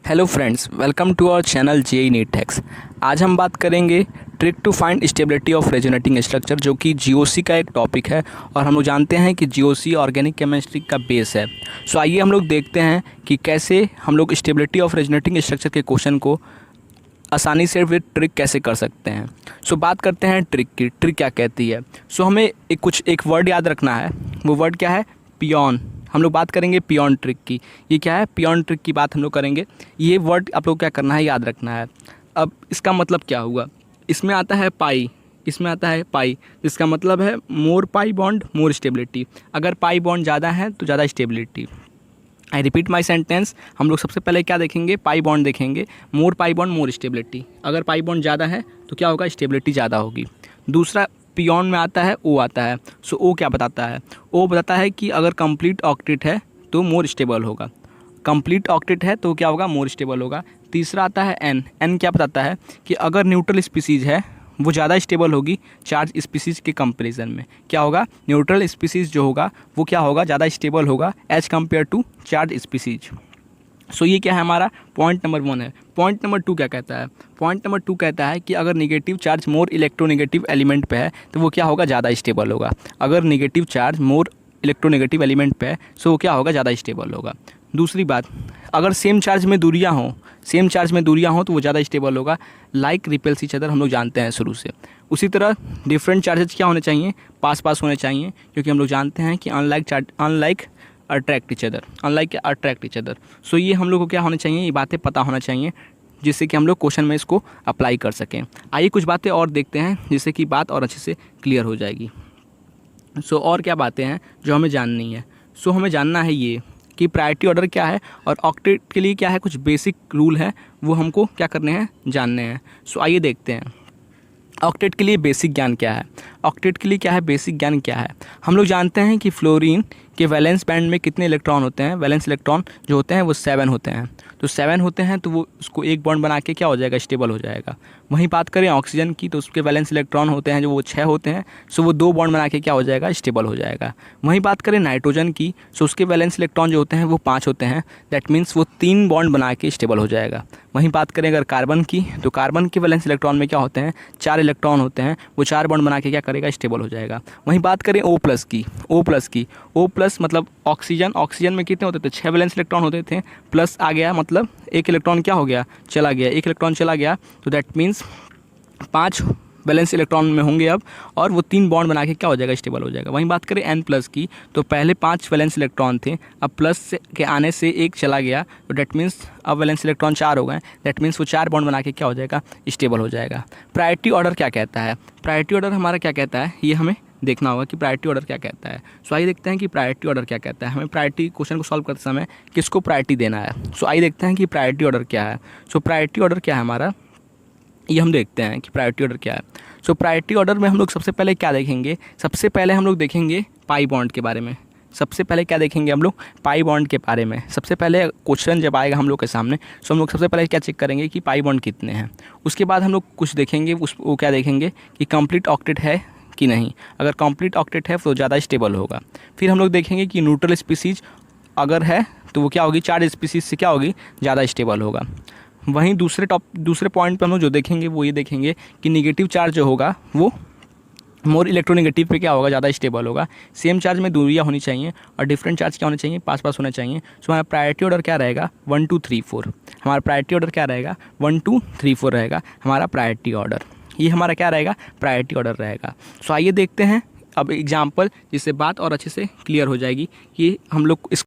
Hello friends, welcome to our channel JEE NEET hacks. आज हम बात करेंगे trick to find stability of resonating structure, जो कि जीओसी का एक टॉपिक है और हम लोग जानते हैं कि जीओसी ऑर्गेनिक केमिस्ट्री का बेस है। सो आइए हम लोग देखते हैं कि कैसे हम लोग स्टेबिलिटी ऑफ रेजोनेटिंग स्ट्रक्चर के क्वेश्चन को आसानी से विद ट्रिक कैसे कर सकते हैं। सो बात करते हैं ट्रिक की। ट्रिक क्या कहती है? सो हमें एक वर्ड याद रखना है। वो वर्ड क्या है? पियोन। हम लोग बात करेंगे पियोन ट्रिक की। ये क्या है? पियोन ट्रिक की बात हम लोग करेंगे। ये वर्ड आप लोग क्या करना है, याद रखना है। अब इसका मतलब क्या हुआ? इसमें आता है पाई, इसमें आता है पाई, जिसका मतलब है मोर पाई बॉन्ड मोर स्टेबिलिटी। अगर पाई बॉन्ड ज़्यादा है तो ज़्यादा stability. I repeat my sentence. हम लोग सबसे पहले क्या देखेंगे? पाई बॉन्ड देखेंगे। मोर पाई बॉन्ड मोर स्टेबिलिटी। अगर पाई बॉन्ड ज़्यादा है तो क्या होगा? स्टेबिलिटी ज़्यादा होगी। दूसरा पियोन में आता है ओ आता है। सो ओ क्या बताता है? ओ बताता है कि अगर कंप्लीट ऑक्टेट है तो मोर स्टेबल होगा। कंप्लीट ऑक्टेट है तो क्या होगा? मोर स्टेबल होगा। तीसरा आता है एन। एन क्या बताता है? कि अगर न्यूट्रल स्पीसीज़ है वो ज़्यादा स्टेबल होगी चार्ज स्पीसीज़ के कंपैरिजन में। क्या होगा? न्यूट्रल स्पीसीज़ जो होगा वो क्या होगा? ज़्यादा स्टेबल होगा as compared to charge species. So ये क्या है? हमारा पॉइंट नंबर 1 है। पॉइंट नंबर 2 क्या कहता है? पॉइंट नंबर 2 कहता है कि अगर negative charge more electronegative element पे है तो वो क्या होगा? ज़्यादा स्टेबल होगा। अगर negative charge more electronegative element पे है सो वो क्या होगा? ज़्यादा स्टेबल होगा। दूसरी बात, अगर सेम चार्ज में दूरियाँ हों तो वो ज़्यादा स्टेबल होगा। लाइक रिपेल्स ईच अदर हम लोग जानते हैं शुरू से। उसी तरह डिफरेंट चार्जेस क्या होने चाहिए? पास पास होने चाहिए, क्योंकि हम लोग जानते हैं कि अनलाइक अट्रैक्ट ईच अदर। सो ये हम लोग को क्या होना चाहिए? ये बातें पता होना चाहिए, जिससे कि हम लोग क्वेश्चन में इसको अप्लाई कर सकें। आइए कुछ बातें और देखते हैं जिससे कि बात और अच्छे से क्लियर हो जाएगी। सो और क्या बातें हैं जो हमें जाननी है? सो हमें जानना है ये कि प्रायोरिटी ऑर्डर क्या है और ऑक्टेट के लिए क्या है, कुछ बेसिक रूल है वो हमको क्या करने हैं? जानने हैं। सो आइए देखते हैं ऑक्टेट के लिए बेसिक ज्ञान क्या है। ऑक्टेट के लिए क्या है? बेसिक ज्ञान क्या है? हम लोग जानते हैं कि फ्लोरीन के वैलेंस बैंड में कितने इलेक्ट्रॉन होते हैं? वैलेंस इलेक्ट्रॉन जो होते हैं वो 7 होते हैं। तो 7 होते हैं तो वो उसको एक बॉन्ड बना के क्या हो जाएगा? स्टेबल हो जाएगा। वहीं बात करें ऑक्सीजन की तो उसके वैलेंस इलेक्ट्रॉन होते हैं जो वो 6 होते हैं। सो वो 2 बॉन्ड बना के क्या हो जाएगा? स्टेबल हो जाएगा। वहीं बात करें नाइट्रोजन की, सो उसके वैलेंस इलेक्ट्रॉन जो होते हैं वो 5 होते हैं। दैट मीन्स वो 3 बॉन्ड बना के स्टेबल हो जाएगा। वहीं बात करें अगर कार्बन की, तो कार्बन के वैलेंस इलेक्ट्रॉन में क्या होते हैं? 4 इलेक्ट्रॉन होते हैं। वो 4 बॉन्ड बना के क्या करेगा? स्टेबल हो जाएगा। वहीं बात करें O प्लस की, O प्लस मतलब ऑक्सीजन में कितने होते थे? 6 वैलेंस इलेक्ट्रॉन होते थे। प्लस आ गया मतलब एक इलेक्ट्रॉन क्या हो गया? चला गया। एक इलेक्ट्रॉन चला गया तो दैट मीन्स 5 वैलेंस इलेक्ट्रॉन में होंगे अब, और वो 3 बॉन्ड बना के क्या हो जाएगा? स्टेबल हो जाएगा। वहीं बात करें N प्लस की, तो पहले 5 वैलेंस इलेक्ट्रॉन थे, अब प्लस के आने से एक चला गया तो डेट मीन्स अब वैलेंस इलेक्ट्रॉन 4 हो गए। दैट मीन्स वो 4 बॉन्ड बना के क्या हो जाएगा? स्टेबल हो जाएगा। प्रायोरिटी ऑर्डर क्या कहता है? प्रायोरिटी ऑर्डर हमारा क्या कहता है? ये हमें देखना होगा कि प्रायोरिटी ऑर्डर क्या कहता है। सो आइए देखते हैं कि प्रायोरिटी ऑर्डर क्या कहता है। हमें प्रायोरिटी क्वेश्चन को सॉल्व करते समय किसको प्रायोरिटी देना है। सो आइए देखते हैं कि प्रायोरिटी ऑर्डर क्या है। सो प्रायोरिटी ऑर्डर क्या है हमारा, ये हम देखते हैं कि प्रायोरिटी ऑर्डर क्या है। सो प्रायोरिटी ऑर्डर में हम लोग सबसे पहले क्या देखेंगे? सबसे पहले हम लोग देखेंगे पाई बॉन्ड के बारे में। सबसे पहले क्या देखेंगे हम लोग? पाई बॉन्ड के बारे में। सबसे पहले क्वेश्चन जब आएगा हम लोग के सामने, सो हम लोग सबसे पहले क्या चेक करेंगे कि पाई बॉन्ड कितने हैं। उसके बाद हम लोग कुछ देखेंगे, वो क्या देखेंगे कि कंप्लीट ऑक्टेट है कि नहीं। अगर कंप्लीट ऑक्टेट है तो ज़्यादा स्टेबल होगा। फिर हम लोग देखेंगे कि न्यूट्रल स्पीसीज अगर है तो वो क्या होगी? चार्ज स्पीसीज से क्या होगी? ज़्यादा स्टेबल होगा। वहीं दूसरे पॉइंट पे हम लोग जो देखेंगे वो ये देखेंगे कि निगेटिव चार्ज जो होगा वो मोर इलेक्ट्रोनेगेटिव पे क्या होगा? ज़्यादा स्टेबल होगा। सेम चार्ज में दूरियाँ होनी चाहिए और डिफरेंट चार्ज क्या होने चाहिए? पास पास होने चाहिए। सो हमारा प्रायोरिटी ऑर्डर क्या रहेगा? 1 2 3 4। हमारा प्रायोरिटी ऑर्डर क्या रहेगा? 1 2 3 4 रहेगा हमारा प्रायोरिटी ऑर्डर। ये हमारा क्या रहेगा? प्रायोरिटी ऑर्डर रहेगा। सो आइए देखते हैं अब एग्जाम्पल, जिससे बात और अच्छे से क्लियर हो जाएगी कि हम लोग इस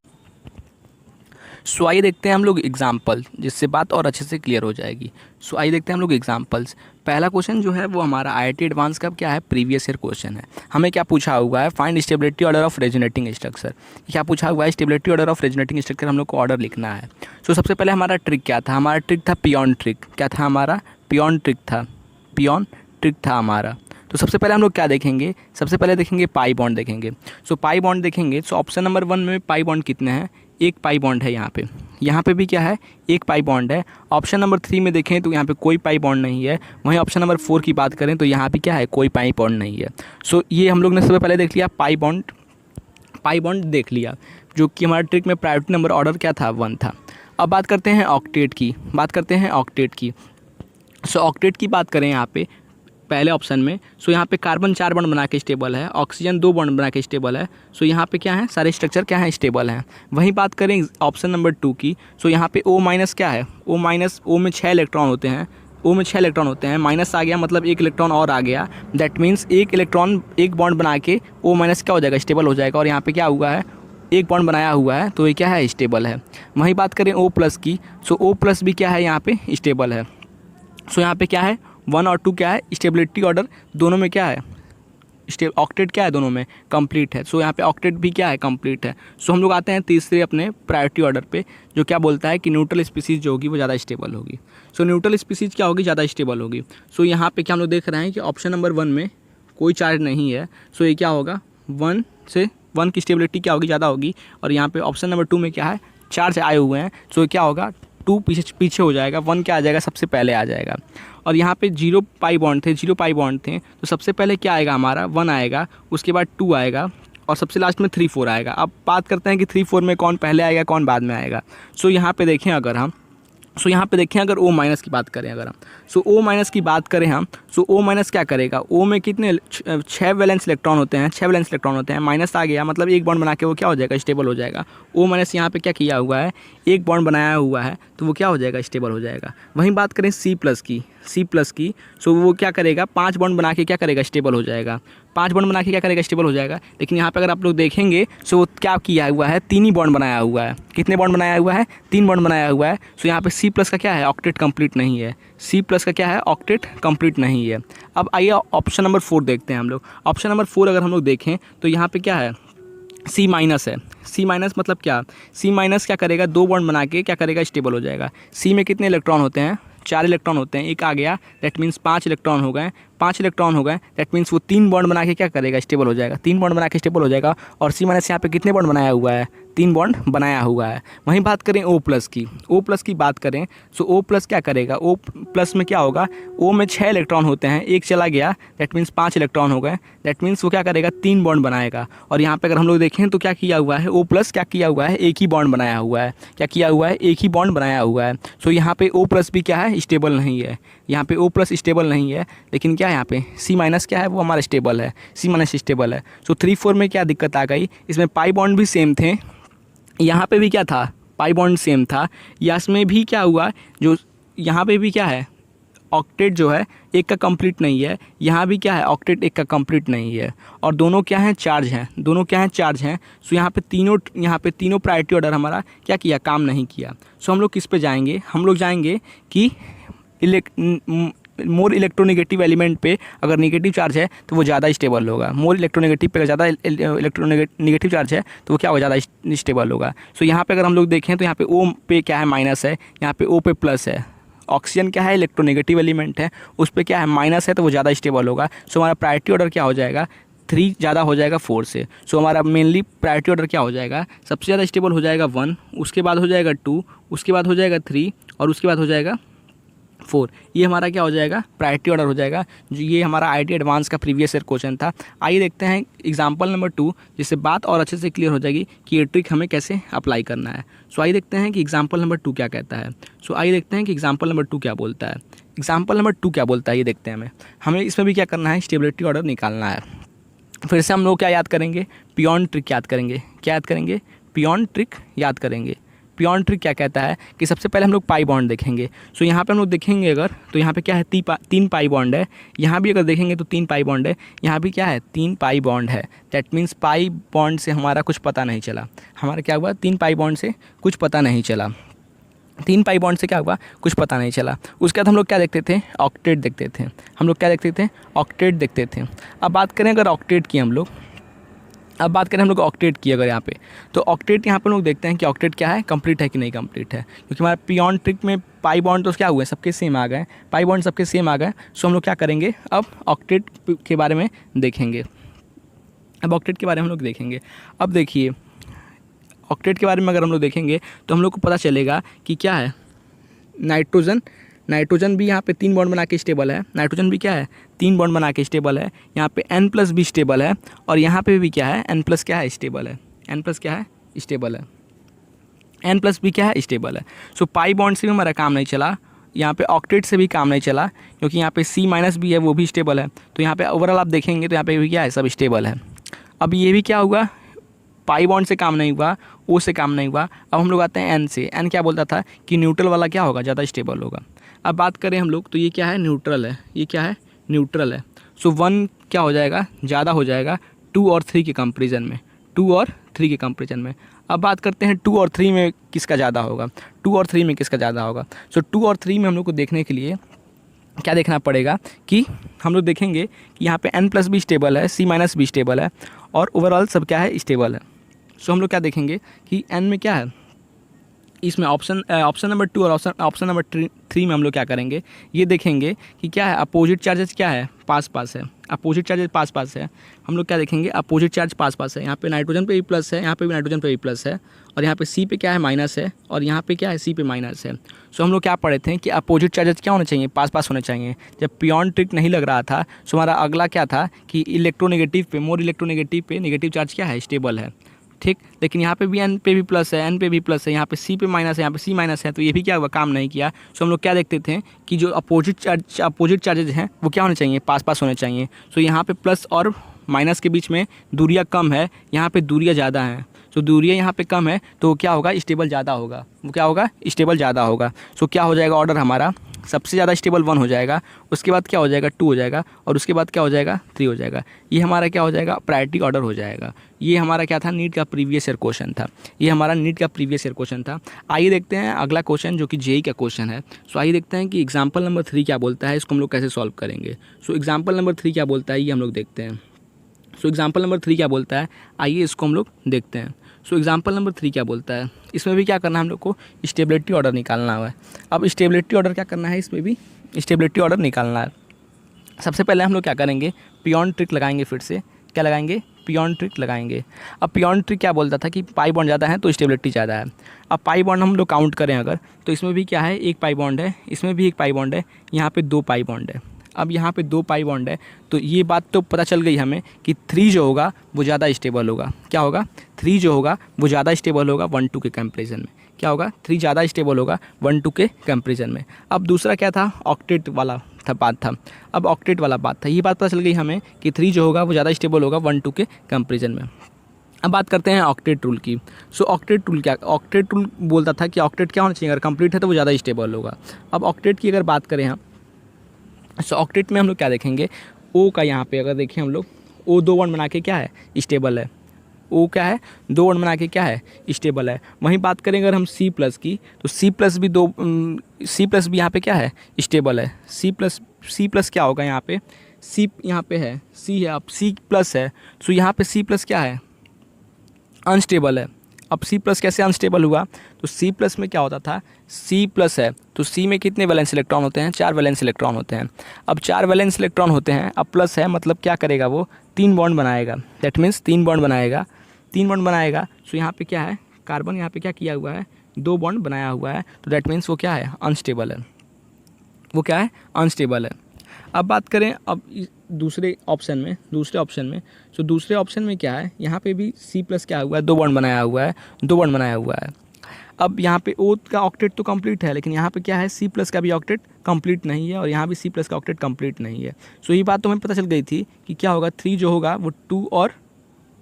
सो आइए देखते हैं हम लोग एग्जाम्पल, जिससे बात और अच्छे से क्लियर हो जाएगी। सो आइए देखते हैं हम लोग एग्जाम्पल्स। पहला क्वेश्चन जो है वो हमारा IIT एडवांस का क्या है? प्रीवियस ईयर क्वेश्चन है। हमें क्या पूछा हुआ है? Find stability order of resonating structure. क्या पूछा हुआ है? Stability order of resonating structure हम लोग को ऑर्डर लिखना है। सो सबसे पहले हमारा ट्रिक क्या था? हमारा ट्रिक था पियोन ट्रिक। क्या था हमारा? पियोन ट्रिक था हमारा। तो सबसे पहले हम लोग क्या देखेंगे? सबसे पहले देखेंगे पाई बॉन्ड देखेंगे। सो पाई बॉन्ड देखेंगे। सो ऑप्शन नंबर 1 में पाई बॉन्ड कितने हैं? एक पाई बॉन्ड है यहाँ पे भी क्या है? एक पाई बॉन्ड है। ऑप्शन नंबर 3 में देखें तो यहाँ पे कोई पाई बॉन्ड नहीं है। वहीं ऑप्शन नंबर 4 की बात करें तो यहाँ पे क्या है? कोई पाई बॉन्ड नहीं है। सो ये हम लोग ने सबसे पहले देख लिया पाई बॉन्ड देख लिया, जो कि हमारा ट्रिक में प्रायोरिटी नंबर ऑर्डर क्या था? 1 था। अब बात करते हैं ऑक्टेट की। सो ऑक्टेट की बात करें यहाँ पे पहले ऑप्शन में, सो यहाँ पे कार्बन 4 बॉन्ड बना के स्टेबल है, ऑक्सीजन 2 बॉन्ड बना के स्टेबल है। सो यहाँ पे क्या है, सारे स्ट्रक्चर क्या है, स्टेबल हैं। वहीं बात करें ऑप्शन नंबर 2 की, सो यहाँ पे O- क्या है, O में 6 इलेक्ट्रॉन होते हैं, माइनस आ गया मतलब एक इलेक्ट्रॉन और आ गया। दैट मीन्स एक इलेक्ट्रॉन एक बॉन्ड बना के O- क्या हो जाएगा, स्टेबल हो जाएगा। और यहाँ पे क्या हुआ है, एक बॉन्ड बनाया हुआ है, तो ये क्या है, स्टेबल है। वहीं बात करें O+ की, सो O+ भी क्या है, यहाँ पे स्टेबल है। सो यहाँ पे क्या है, 1 और 2 क्या है, स्टेबिलिटी ऑर्डर दोनों में क्या है, ऑक्टेट क्या है, दोनों में कंप्लीट है। सो यहाँ पे ऑक्टेट भी क्या है, कंप्लीट है। सो हम लोग आते हैं तीसरे अपने प्रायोरिटी ऑर्डर पे, जो क्या बोलता है कि न्यूट्रल स्पीसीज जो होगी वो ज़्यादा स्टेबल होगी। सो न्यूट्रल स्पीसीज क्या होगी, ज़्यादा स्टेबल होगी। सो यहाँ पे क्या हम लोग देख रहे हैं कि ऑप्शन नंबर 1 में कोई चार्ज नहीं है। सो ये क्या होगा, 1 की स्टेबिलिटी क्या होगी, ज़्यादा होगी। और यहाँ पे ऑप्शन नंबर 2 में क्या है, चार्ज आए हुए हैं। सो क्या होगा, 2 पीछे हो जाएगा, 1 क्या आ जाएगा, सबसे पहले आ जाएगा। और यहाँ पे 0 पाई बॉन्ड थे, तो सबसे पहले क्या आएगा, हमारा 1 आएगा, उसके बाद 2 आएगा और सबसे लास्ट में 3, 4 आएगा। अब बात करते हैं कि 3, 4 में कौन पहले आएगा, कौन बाद में आएगा। सो यहाँ पे देखें अगर अगर O- की बात करें, O- की बात करें हम, O- क्या करेगा, O में कितने 6 वैलेंस इलेक्ट्रॉन होते हैं, माइनस आ गया मतलब एक बॉन्ड बना के वो क्या हो जाएगा, स्टेबल हो जाएगा। O- यहाँ पे क्या किया हुआ है, एक बॉन्ड बनाया हुआ है, तो वो क्या हो जाएगा, स्टेबल हो जाएगा। वहीं बात करें C+ की, सो वो क्या करेगा, 5 बॉन्ड बना के क्या करेगा, स्टेबल हो जाएगा। 5 बॉन्ड बना के क्या करेगा, स्टेबल हो जाएगा। लेकिन यहाँ पे अगर आप लोग देखेंगे, सो वो क्या किया हुआ है, 3 ही बॉन्ड बनाया हुआ है। कितने बॉन्ड बनाया हुआ है, 3 बॉन्ड बनाया हुआ है। सो यहाँ पे C+ का क्या है, ऑक्टेट कंप्लीट नहीं है। C+ का क्या है, ऑक्टेट कंप्लीट नहीं है। अब आइए ऑप्शन नंबर 4 देखते हैं हम लोग। ऑप्शन नंबर 4 अगर हम लोग देखें तो यहाँ पे क्या है, C- है। C- मतलब क्या, C- क्या करेगा, 2 बॉन्ड बना के क्या करेगा, स्टेबल हो जाएगा। C में कितने इलेक्ट्रॉन होते हैं, 4 इलेक्ट्रॉन होते हैं, एक आ गया, दैट मीन्स 5 इलेक्ट्रॉन हो गए, दैट मीन्स वो 3 बॉन्ड बना के क्या करेगा, स्टेबल हो जाएगा। 3 बॉन्ड बना के स्टेबल हो जाएगा। और C- यहाँ पे कितने बॉन्ड बनाया हुआ है, 3 बॉन्ड बनाया हुआ है। वहीं बात करें O+ की बात करें, सो O+ क्या करेगा, O+ में क्या होगा, O में 6 इलेक्ट्रॉन होते हैं, एक चला गया, दैट मीन्स 5 इलेक्ट्रॉन हो गए, दैट मीन्स वो क्या करेगा, 3 बॉन्ड बनाएगा। और यहाँ पे अगर हम लोग देखें तो क्या किया हुआ है, O+ क्या किया हुआ है, एक ही बॉन्ड बनाया हुआ है। क्या किया हुआ है, एक ही बॉन्ड बनाया हुआ है। सो यहाँ पे O+ भी क्या है, स्टेबल नहीं है। यहाँ पे O+ स्टेबल नहीं है, लेकिन क्या है यहाँ पे C- क्या है, वो हमारा स्टेबल है, C- स्टेबल है। सो 3, 4 में क्या दिक्कत आ गई, इसमें पाई बॉन्ड भी सेम थे, यहाँ पे भी क्या था, पाई बॉन्ड सेम था। या इसमें भी क्या हुआ, जो यहाँ पे भी क्या है, ऑक्टेट जो है एक का कंप्लीट नहीं है, यहाँ भी क्या है, ऑक्टेट एक का कंप्लीट नहीं है। और दोनों क्या हैं, चार्ज हैं, सो यहाँ पे तीनों प्रायोरिटी ऑर्डर हमारा क्या किया, काम नहीं किया। सो हम लोग किस पे जाएंगे, हम लोग जाएंगे कि मोर इलेक्ट्रोनेगेटिव एलिमेंट पे अगर नेगेटिव चार्ज है तो वो ज़्यादा स्टेबल होगा। मोर इलेक्ट्रोनेगेटिव पे ज़्यादा इलेक्ट्रोनेगेटिव चार्ज है तो वो क्या होगा, ज़्यादा स्टेबल होगा। सो यहाँ पे अगर हम लोग देखें तो यहाँ पे O पे क्या है, माइनस है, यहाँ पे O पे प्लस है। ऑक्सीजन क्या है, इलेक्ट्रोनेगेटिव एलिमेंट है, उस पर क्या है, माइनस है, तो वो ज़्यादा स्टेबल होगा। सो हमारा प्रायोरिटी ऑर्डर क्या हो जाएगा, 3 ज़्यादा हो जाएगा 4 से। सो हमारा मेनली प्रायोरिटी ऑर्डर क्या हो जाएगा, सबसे ज़्यादा स्टेबल हो जाएगा 1, उसके बाद हो जाएगा 2, उसके बाद हो जाएगा 3 और उसके बाद हो जाएगा 4। ये हमारा क्या हो जाएगा, प्रायोरिटी ऑर्डर हो जाएगा। जो ये हमारा IIT एडवांस का प्रीवियस ईयर क्वेश्चन था। आइए देखते हैं एग्जांपल नंबर 2, जिससे बात और अच्छे से क्लियर हो जाएगी कि ये ट्रिक हमें कैसे अप्लाई करना है। सो आइए देखते हैं कि एग्जांपल नंबर 2 क्या कहता है। एग्जांपल नंबर 2 क्या बोलता है। ये देखते हैं हमें इसमें भी क्या करना है, स्टेबिलिटी ऑर्डर निकालना है। फिर से हम लोग क्या याद करेंगे, पियोन ट्रिक याद करेंगे। पियोन ट्रिक क्या कहता है कि सबसे पहले हम लोग पाई बॉन्ड देखेंगे। सो यहाँ पे हम लोग देखेंगे अगर, तो यहाँ पे क्या है, 3 पाई बॉन्ड है। यहाँ भी अगर देखेंगे तो 3 पाई बॉन्ड है, यहाँ भी क्या है, 3 पाई बॉन्ड है। दैट मीन्स पाई बॉन्ड से हमारा कुछ पता नहीं चला। हमारा क्या हुआ, 3 पाई बॉन्ड से कुछ पता नहीं चला। 3 पाई बॉन्ड से क्या हुआ, कुछ पता नहीं चला। उसके बाद हम लोग क्या देखते थे, ऑक्टेट देखते थे। अब बात करें अगर ऑक्टेट की हम लोग ऑक्टेट की अगर यहाँ पे, तो ऑक्टेट यहाँ पे लोग देखते हैं कि ऑक्टेट क्या है, कंप्लीट है कि नहीं कंप्लीट है। क्योंकि हमारा पियोन ट्रिक में पाई बॉन्ड तो क्या हुए, सबके सेम आ गए, पाई बॉन्ड सबके सेम आ गए। सो हम लोग क्या करेंगे, अब ऑक्टेट के बारे में देखेंगे। अब देखिए ऑक्टेट के बारे में अगर हम लोग देखेंगे तो हम लोग को पता चलेगा कि क्या है, नाइट्रोजन भी यहाँ पे 3 बॉन्ड बना के स्टेबल है। नाइट्रोजन भी क्या है, 3 बॉन्ड बना के स्टेबल है। यहाँ पे N+ भी स्टेबल है और यहाँ पे भी क्या है, N+ क्या है, स्टेबल है। N प्लस बी क्या है, स्टेबल है। सो पाई बॉन्ड से भी हमारा काम नहीं चला, यहाँ पे ऑक्टेट से भी काम नहीं चला, क्योंकि यहाँ पे C माइनस बी है वो भी स्टेबल है। तो यहाँ पे ओवरऑल आप देखेंगे तो यहाँ पे भी क्या है, सब स्टेबल है। अब ये भी क्या हुआ, पाई बॉन्ड से काम नहीं हुआ, O से काम नहीं हुआ। अब हम लोग आते हैं N से। N क्या बोलता था कि न्यूट्रल वाला क्या होगा, ज़्यादा स्टेबल होगा। अब बात करें हम लोग तो ये क्या है, न्यूट्रल है, ये क्या है, न्यूट्रल है। सो 1 क्या हो जाएगा, ज़्यादा हो जाएगा 2 और 3 के कंपेरिजन में, 2 और 3 के कंपेरिजन में। अब बात करते हैं 2 और 3 में किसका ज़्यादा होगा, 2 और 3 में किसका ज़्यादा होगा। सो 2 और 3 में हम लोग को देखने के लिए क्या देखना पड़ेगा कि हम लोग देखेंगे कि यहाँ पे N प्लस भी स्टेबल है, C माइनस भी स्टेबल है, और ओवरऑल सब क्या है, स्टेबल है। सो हम लोग क्या देखेंगे कि N में क्या है, इसमें ऑप्शन नंबर 2 और ऑप्शन नंबर 3 में हम लोग क्या करेंगे, ये देखेंगे कि क्या है, अपोजिट चार्जेस क्या है, पास पास है, अपोजिट चार्जेस पास पास है। हम लोग क्या देखेंगे, अपोजिट चार्ज पास पास है। यहाँ पे नाइट्रोजन पे भी प्लस है, यहाँ पे भी नाइट्रोजन पे भी प्लस है, और यहाँ पे C पे क्या है, माइनस है, और यहाँ पे क्या है, C पे माइनस है। सो हम लोग क्या पढ़े थे कि अपोजिट चार्जेस क्या होने चाहिए, पास पास होने चाहिए। जब पियोन ट्रिक नहीं लग रहा था, सो हमारा अगला क्या था कि इलेक्ट्रोनेगेटिव पे, मोर इलेक्ट्रोनेगेटिव पे नेगेटिव चार्ज क्या है, स्टेबल है, ठीक। लेकिन यहाँ पे भी N पे भी प्लस है, N पे भी प्लस है, यहाँ पे C पे माइनस है, यहाँ पे C माइनस है, तो ये भी क्या हुआ, काम नहीं किया। सो हम लोग क्या देखते थे कि जो अपोजिट चार्जेज हैं वो क्या होने चाहिए, पास पास होने चाहिए। सो यहाँ पे प्लस और माइनस के बीच में दूरियाँ कम है, यहाँ पे दूरियाँ ज़्यादा हैं। सो दूरियाँ यहाँ पे कम है तो क्या होगा, स्टेबल ज़्यादा होगा, वो क्या होगा, स्टेबल ज़्यादा होगा। सो क्या हो जाएगा ऑर्डर हमारा, सबसे ज़्यादा स्टेबल 1 हो जाएगा, उसके बाद क्या हो जाएगा 2 हो जाएगा, और उसके बाद क्या हो जाएगा 3 हो जाएगा। ये हमारा क्या हो जाएगा, प्रायोरिटी ऑर्डर हो जाएगा। ये हमारा क्या था, नीट का प्रीवियस ईयर क्वेश्चन था, ये हमारा नीट का प्रीवियस ईयर क्वेश्चन था। आइए देखते हैं अगला क्वेश्चन जो कि जेई का क्वेश्चन है। सो आइए देखते हैं कि एग्जाम्पल नंबर 3 क्या बोलता है, इसको हम लोग कैसे सॉल्व करेंगे। सो एग्जाम्पल नंबर 3 क्या बोलता है ये हम लोग देखते हैं। सो एग्जाम्पल नंबर 3 क्या बोलता है, आइए इसको हम लोग देखते हैं। सो एग्जाम्पल नंबर 3 क्या बोलता है, इसमें भी क्या करना है, हम लोग को स्टेबिलिटी ऑर्डर निकालना है। अब स्टेबिलिटी ऑर्डर क्या करना है, इसमें भी स्टेबिलिटी ऑर्डर निकालना है। सबसे पहले हम लोग क्या करेंगे, पियोन ट्रिक लगाएंगे, फिर से क्या लगाएंगे, पियोन ट्रिक लगाएंगे। अब पियोन ट्रिक क्या बोलता था कि पाई बॉन्ड ज़्यादा है तो स्टेबिलिटी ज़्यादा है। अब पाई बॉन्ड हम लोग काउंट करें अगर, तो इसमें भी क्या है, एक पाई बॉन्ड है, इसमें भी एक पाई बॉन्ड है, यहाँ पे 2 पाई बॉन्ड है। अब यहाँ पे 2 पाई बॉन्ड है, तो ये बात तो पता चल गई हमें कि 3 जो होगा वो ज़्यादा स्टेबल होगा। क्या होगा, 3 जो होगा वो ज़्यादा स्टेबल होगा 1-2 के कंपेरिजन में। क्या होगा, 3 ज़्यादा स्टेबल होगा 1-2 के कंपेरिजन में। अब दूसरा क्या था, ऑक्टेट वाला बात था। अब ऑक्टेट वाला बात था, ये बात पता चल गई हमें कि 3 जो होगा वो ज़्यादा स्टेबल होगा 1-2 के कंपेरिजन में। अब बात करते हैं ऑक्टेट रूल की। सो ऑक्टेट रूल क्या, ऑक्टेट रूल बोलता था कि ऑक्टेट क्या होना चाहिए, अगर कंप्लीट है तो वो ज़्यादा स्टेबल होगा। अब ऑक्टेट की अगर बात करें हम, सो ऑक्टेट में हम लोग क्या देखेंगे, ओ का यहाँ पे अगर देखें हम लोग, ओ 2 बॉन्ड बना के क्या है, स्टेबल है। ओ क्या है, 2 बॉन्ड बना के क्या है, स्टेबल है। वहीं बात करें अगर हम C प्लस की, तो C प्लस भी यहाँ पे क्या है, स्टेबल है। C प्लस क्या होगा यहाँ पे, C यहाँ पे है, C है, अब C प्लस है, तो यहाँ पे C प्लस क्या है, अनस्टेबल है। अब C प्लस कैसे अनस्टेबल हुआ, तो C प्लस में क्या होता था, C प्लस है तो C में कितने वैलेंस इलेक्ट्रॉन होते हैं, 4 वैलेंस इलेक्ट्रॉन होते हैं। अब 4 वैलेंस इलेक्ट्रॉन होते हैं, अब प्लस है मतलब क्या करेगा, वो 3 बॉन्ड बनाएगा। दैट मीन्स 3 बॉन्ड बनाएगा, 3 बॉन्ड बनाएगा। सो यहाँ पे क्या है, कार्बन यहाँ पे क्या किया हुआ है, 2 बॉन्ड बनाया हुआ है, तो दैट मीन्स वो क्या है, अनस्टेबल है, वो क्या है, अनस्टेबल है। अब बात करें अब दूसरे ऑप्शन में, सो दूसरे ऑप्शन में क्या है, यहाँ पे भी C प्लस क्या हुआ है, 2 बॉन्ड बनाया हुआ है, 2 बॉन्ड बनाया हुआ है। अब यहाँ पे O का ऑक्टेट तो कंप्लीट है, लेकिन यहाँ पे क्या है, C प्लस का भी ऑक्टेट कंप्लीट नहीं है, और यहाँ भी C प्लस का ऑक्टेट कंप्लीट नहीं है। सो ये बात तो हमें पता चल गई थी कि क्या होगा, 3 जो होगा वो 2 और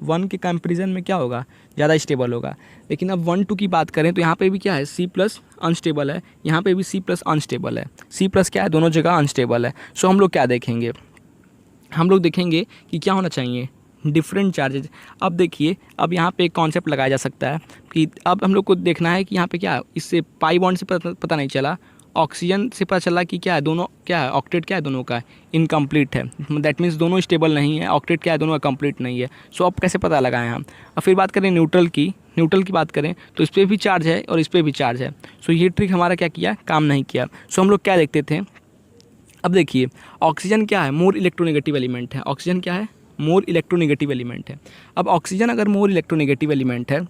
1 के कंपेरिजन में क्या होगा, ज़्यादा स्टेबल होगा। लेकिन अब 1-2 की बात करें तो यहाँ पे भी क्या है, C प्लस अनस्टेबल है, यहाँ पे भी C प्लस अनस्टेबल है। C प्लस क्या है, दोनों जगह अनस्टेबल है। सो हम लोग क्या देखेंगे, हम लोग देखेंगे कि क्या होना चाहिए, डिफरेंट चार्जेज। अब देखिए, अब यहाँ पे एक कॉन्सेप्ट लगाया जा सकता है कि अब हम लोग को देखना है कि यहाँ पे क्या, इससे पाई बॉन्ड से पता नहीं चला, ऑक्सीजन से पता चला कि क्या है, दोनों क्या है, ऑक्टेट क्या है, दोनों का इनकम्प्लीट है। दैट मीन्स दोनों स्टेबल नहीं है, ऑक्टेट क्या है, दोनों का कंप्लीट नहीं है। सो अब कैसे पता लगाएं हम। और फिर बात करें न्यूट्रल की बात करें तो इस पर भी चार्ज है और इस पर भी चार्ज है। सो ये ट्रिक हमारा क्या किया, काम नहीं किया। सो हम लोग क्या देखते थे, अब देखिए ऑक्सीजन क्या है, मोर इलेक्ट्रोनेगेटिव एलिमेंट है। ऑक्सीजन क्या है, मोर इलेक्ट्रोनेगेटिव एलिमेंट है। अब ऑक्सीजन अगर मोर इलेक्ट्रोनेगेटिव एलिमेंट है,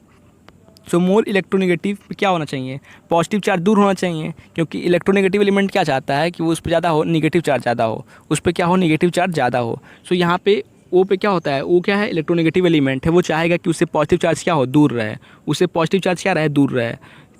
सो मोर इलेक्ट्रोनेगेटिव क्या होना चाहिए, पॉजिटिव चार्ज दूर होना चाहिए, क्योंकि इलेक्ट्रोनेगेटिव एलिमेंट क्या चाहता है कि वो उस पर ज़्यादा हो, निगेटिव चार्ज ज़्यादा हो, उस पर क्या हो, निगेटिव चार्ज ज़्यादा हो। सो यहाँ पे ओ पे क्या होता है, ओ क्या है, इलेक्ट्रोनेगेटिव एलिमेंट है, वो चाहेगा कि उससे पॉजिटिव चार्ज क्या हो, दूर रहे, उससे पॉजिटिव चार्ज क्या रहे, दूर रहे।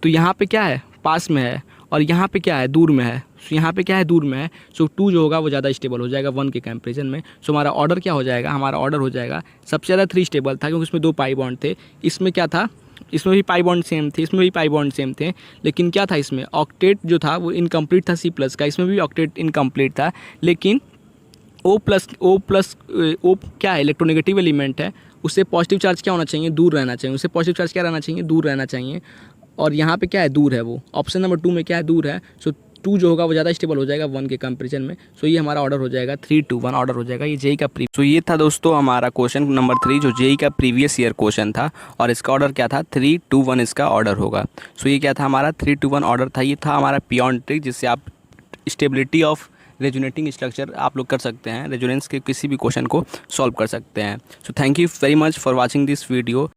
तो यहाँ पे क्या है, पास में है, और यहाँ पे क्या है, दूर में है। सो यहाँ पे क्या है, दूर में है। सो 2 जो होगा वो ज़्यादा स्टेबल हो जाएगा 1 के कंपेरिजन में। सो हमारा ऑर्डर क्या हो जाएगा, हमारा ऑर्डर हो जाएगा सबसे ज़्यादा 3 स्टेबल था, क्योंकि उसमें 2 पाई बॉन्ड थे। इसमें क्या था, इसमें भी पाई बॉन्ड सेम थे, इसमें भी पाई बॉन्ड सेम थे, लेकिन क्या था, इसमें ऑक्टेट जो था वो इनकम्प्लीट था C+ का, इसमें भी ऑक्टेट इनकम्प्लीट था। लेकिन O प्लस ओ क्या है, इलेक्ट्रोनेगेटिव एलिमेंट है, उससे पॉजिटिव चार्ज क्या होना चाहिए, दूर रहना चाहिए, उससे पॉजिटिव चार्ज क्या रहना चाहिए, दूर रहना चाहिए। और यहाँ पे क्या है, दूर है, वो ऑप्शन नंबर 2 में क्या है, दूर है। सो 2 जो होगा वो ज़्यादा स्टेबल हो जाएगा 1 के कंपेरिजन में। सो ये हमारा ऑर्डर हो जाएगा 3-2-1 ऑर्डर हो जाएगा। ये जेई का सो ये था दोस्तों हमारा क्वेश्चन नंबर 3 जो जेई का प्रीवियस ईयर क्वेश्चन था, और इसका ऑर्डर क्या था, 3-2-1 इसका ऑर्डर होगा। सो ये क्या था, हमारा 3-2-1 ऑर्डर था। ये था हमारा पियोन ट्रिक, जिससे आप स्टेबिलिटी ऑफ रेजोनेटिंग स्ट्रक्चर आप लोग कर सकते हैं, रेजोनेंस के किसी भी क्वेश्चन को सॉल्व कर सकते हैं। So thank you very much for watching this video.